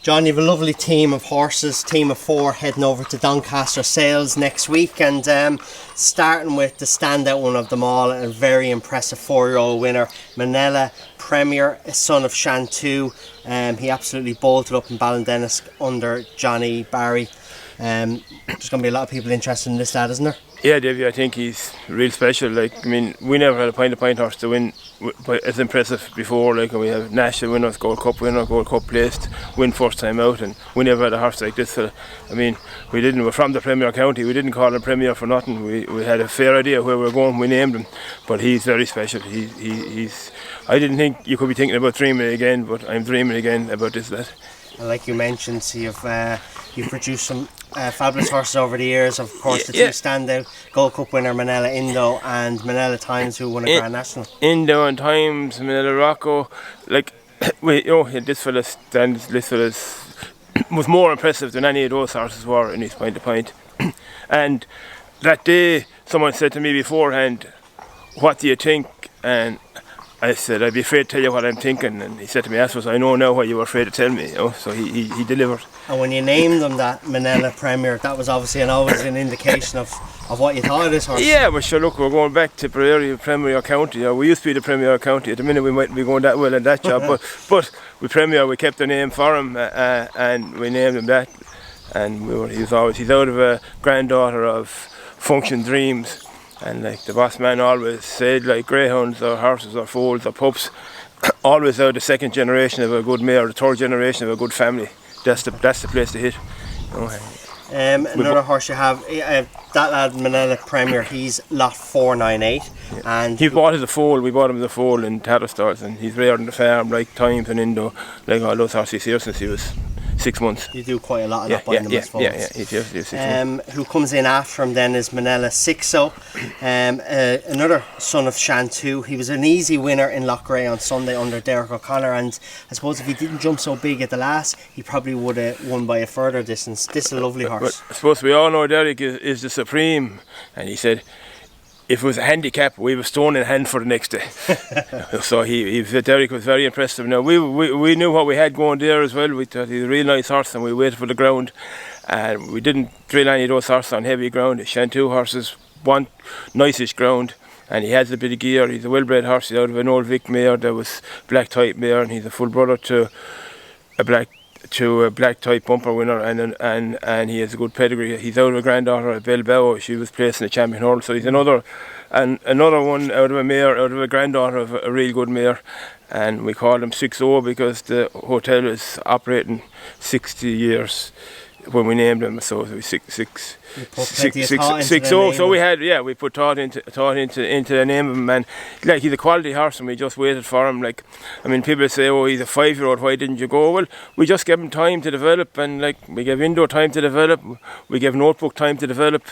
John, you have a lovely team of horses, team of 4, heading over to Doncaster Sales next week, and starting with the standout one of them all, a very impressive 4-year-old winner, Manella Premier, a son of Shantu. He absolutely bolted up in Ballindennis under Johnny Barry. There's going to be a lot of people interested in this lad, isn't there? Yeah, Davey, I think he's real special. Like, I mean, we never had a point horse to win, but it's impressive before. Like, we have national winners, Gold Cup winner, Gold Cup placed, win first time out, and we never had a horse like this. I mean, we're from the Premier County. We didn't call him Premier for nothing. We had a fair idea where we were going. We named him, but he's very special. He's. I didn't think you could be thinking about dreaming again, but I'm dreaming again about this lad. And like you mentioned, so you've produced some fabulous horses over the years. Of course, the two standout, Gold Cup winner Manella Indo and Manella Times, who won a Grand National. Indo and Times, Manella Rocco, like this fella was more impressive than any of those horses were in his point to point. And that day, someone said to me beforehand, "What do you think?" And I said, "I'd be afraid to tell you what I'm thinking." And he said to me, "I suppose I know now what you were afraid to tell me." So he delivered. And when you named him that Manella Premier, that was obviously always an indication of what you thought of this horse. Yeah, well, sure, look, we're going back to Premier County. We used to be the Premier County. At the minute, we mightn't be going that well in that job, but with Premier, we kept the name for him, and we named him that. And he's out of a granddaughter of Function Dreams. And like the boss man always said, like greyhounds or horses or foals or pups, always out the second generation of a good mare, the third generation of a good family. That's the place to hit. Another horse you have, that lad Manella Premier, he's lot 498. Yeah. And he bought as a foal. We bought him as a foal in Tatterstars, and he's reared on the farm like Times and Indo, like all those horses here since he was 6 months. You do quite a lot of that by them, I suppose. Yeah, he's here 6 months. Who comes in after him then is Manella Sixo, another son of Shantu. He was an easy winner in Loughrea on Sunday under Derek O'Connor, and I suppose if he didn't jump so big at the last, he probably would have won by a further distance. This is a lovely horse. But I suppose we all know Derek is the supreme, and he said, if it was a handicap, we were stone in hand for the next day. So Derek was very impressive. Now we knew what we had going there as well. We thought he was a real nice horse, and we waited for the ground. And we didn't drill any of those horses on heavy ground. The Shantu horses want nice-ish ground, and he has a bit of gear. He's a well-bred horse. He's out of an old Vic mare that was black type mare, and he's a full brother to a black type bumper winner, and he has a good pedigree. He's out of a granddaughter of Bilbao. She was placed in the champion hurdle, so he's another one out of a mare, out of a granddaughter of a real good mare. And we call him Sixo because the hotel is operating 60 years when we named him, so it was 6 so we put thought into the name of him, and like he's a quality horse, and we just waited for him. Like, I mean, people say, "Oh, he's a 5-year-old, why didn't you go?" Well, we just gave him time to develop, and like we gave Indo time to develop, we gave Notebook time to develop.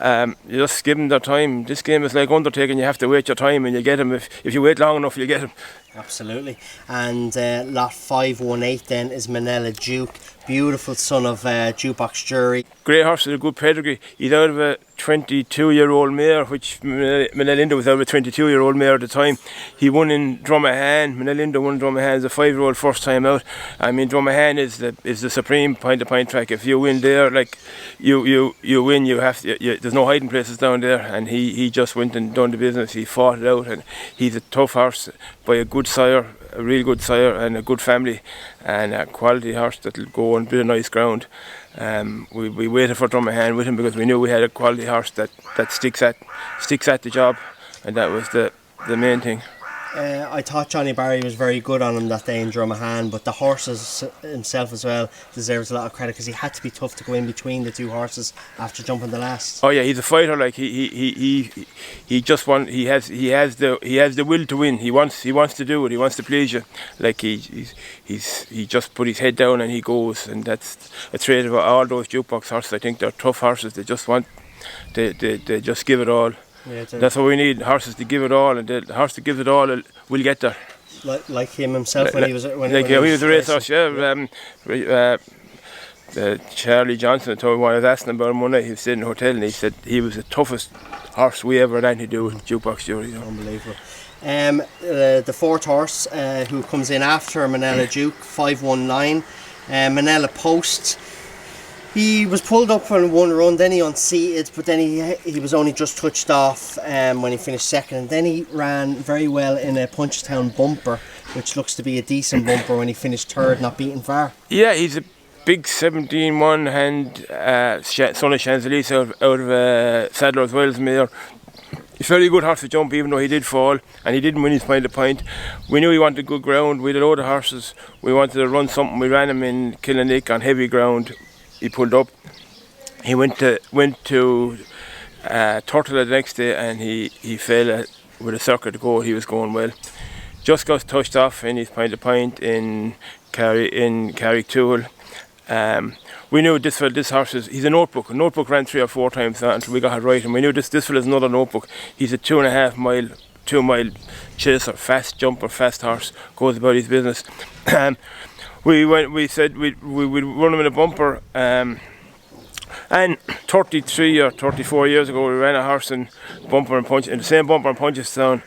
You just give him their time. This game is like undertaking. You have to wait your time, and you get him. If you wait long enough, you get him. Absolutely. And lot 518 then is Manella Juke, beautiful son of Jukebox Jury. Great horse with a good pedigree. He's out of a 22-year-old mare, which Manella Indo was out of a 22-year-old mare at the time. He won in Drumahan. Manella Indo won Drumahan as a 5-year-old first time out. I mean, Drumahan is the supreme point-to-point track. If you win there, like you win, there's no hiding places down there. And he just went and done the business. He fought it out, and he's a tough horse by a good sire, a real good sire, and a good family, and a quality horse that'll go on a bit of nice ground. We waited for Drumahan with him because we knew we had a quality horse that sticks at the job, and that was the main thing. I thought Johnny Barry was very good on him that day in Drumahan, but the horses himself as well deserves a lot of credit because he had to be tough to go in between the two horses after jumping the last. Oh yeah, he's a fighter. Like he has the will to win. He wants to do it. He wants to please you. Like he just put his head down and he goes, and that's a trait of all those jukebox horses. I think they're tough horses. They just they just give it all. Yeah, that's what we need, horses to give it all, and the horse that gives it all will get there. Like him himself when he was a racehorse, Charlie Johnson told me when I was asking him about him one night, he was sitting in a hotel and he said he was the toughest horse we ever had anything to do with Jukebox Jury. Unbelievable. The fourth horse who comes in after Manella Juke, 519. Manella Post. He was pulled up on one run, then he unseated, but then he was only just touched off when he finished second, and then he ran very well in a Punchestown bumper, which looks to be a decent bumper, when he finished third, not beaten far. Yeah, he's a big 17-1 hand son of Chancelis out of Sadler's Wells Mare. He's a very good horse to jump, even though he did fall and he didn't win his point to point. We knew he wanted good ground. We had a load of horses. We wanted to run something. We ran him in Killinnick on heavy ground. He pulled up. He went to Turtle the next day, and he fell with a circuit to go. He was going well. Just got touched off in his point to point in Carricktool. We knew this horse he's a notebook. A notebook ran 3 or 4 times until we got it right, and we knew this fella is another notebook. He's a 2 mile chaser, fast jumper, fast horse, goes about his business. We said we'd run him in a bumper, and 33 or 34 years ago we ran a horse in the same bumper in Punchestown,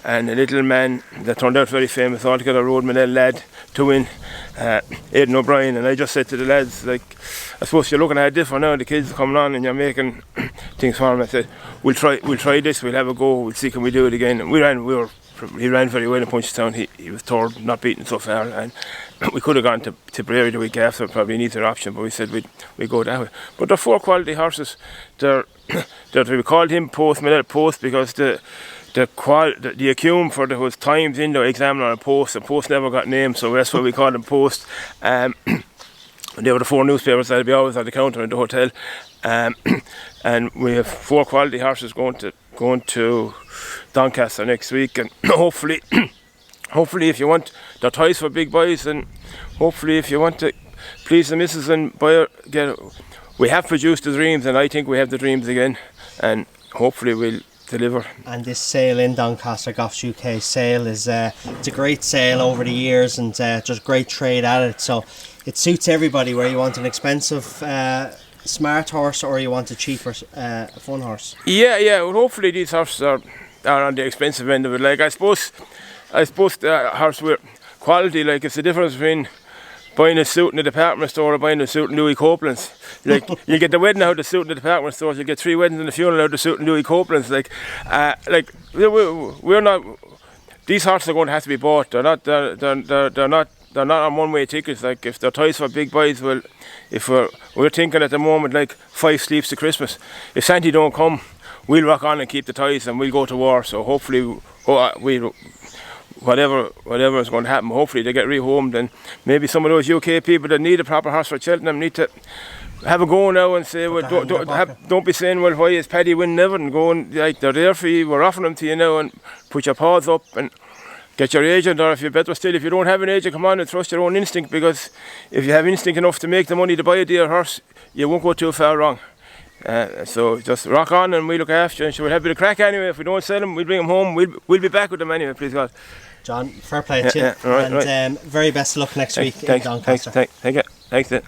and a little man that turned out very famous altogether rode Manella lad to win, Aidan O'Brien. And I just said to the lads, like, I suppose you're looking at it different now, the kids are coming on and you're making things for them. I said, we'll try this, we'll have a go, we'll see can we do it again. And he ran very well in Punchestown. He was third, not beaten so far, and we could have gone to Tipperary the week after, probably an easier option, but we said we'd go that way. But they're 4 quality horses. We called him Manella Post, because the accum for there was times in the examiner on a post. The post never got named, so that's why we called him Post. They were the 4 newspapers that'd be always at the counter in the hotel. And we have 4 quality horses going to Doncaster next week, and hopefully if you want, they're ties for big boys, and hopefully if you want to please the missus and we have produced the dreams, and I think we have the dreams again, and hopefully we'll deliver. And this sale in Doncaster, Goffs UK sale, is it's a great sale over the years, and just great trade at it, so it suits everybody, where you want an expensive smart horse or you want a cheaper fun horse. Yeah, well, hopefully these horses are on the expensive end of it. Like I suppose the horse with quality, like it's the difference between buying a suit in the department store or buying a suit in Louis Copeland's. Like you get the wedding out of the suit in the department stores, you get 3 weddings and the funeral out of the suit in Louis Copeland's. Like we're not. These horses are going to have to be bought. They're not on one-way tickets. Like if they're ties for big boys, well, if we're thinking at the moment like 5 sleeps to Christmas. If Santy don't come, we'll rock on and keep the ties, and we'll go to war. So hopefully, whatever is going to happen, hopefully they get rehomed, and maybe some of those UK people that need a proper horse for Cheltenham need to have a go now and say, well, don't be saying, well, why is Paddy winning Everton? Going like they're there for you, we're offering them to you now, and put your paws up and get your agent, or if you don't have an agent, come on and trust your own instinct, because if you have instinct enough to make the money to buy a dear horse, you won't go too far wrong. So just rock on and we look after you, and we'll have a bit of crack anyway. If we don't sell them, we'll bring them home. We'll be back with them anyway, please God. John, fair play to you, right. Very best of luck next week in Doncaster. Thanks it.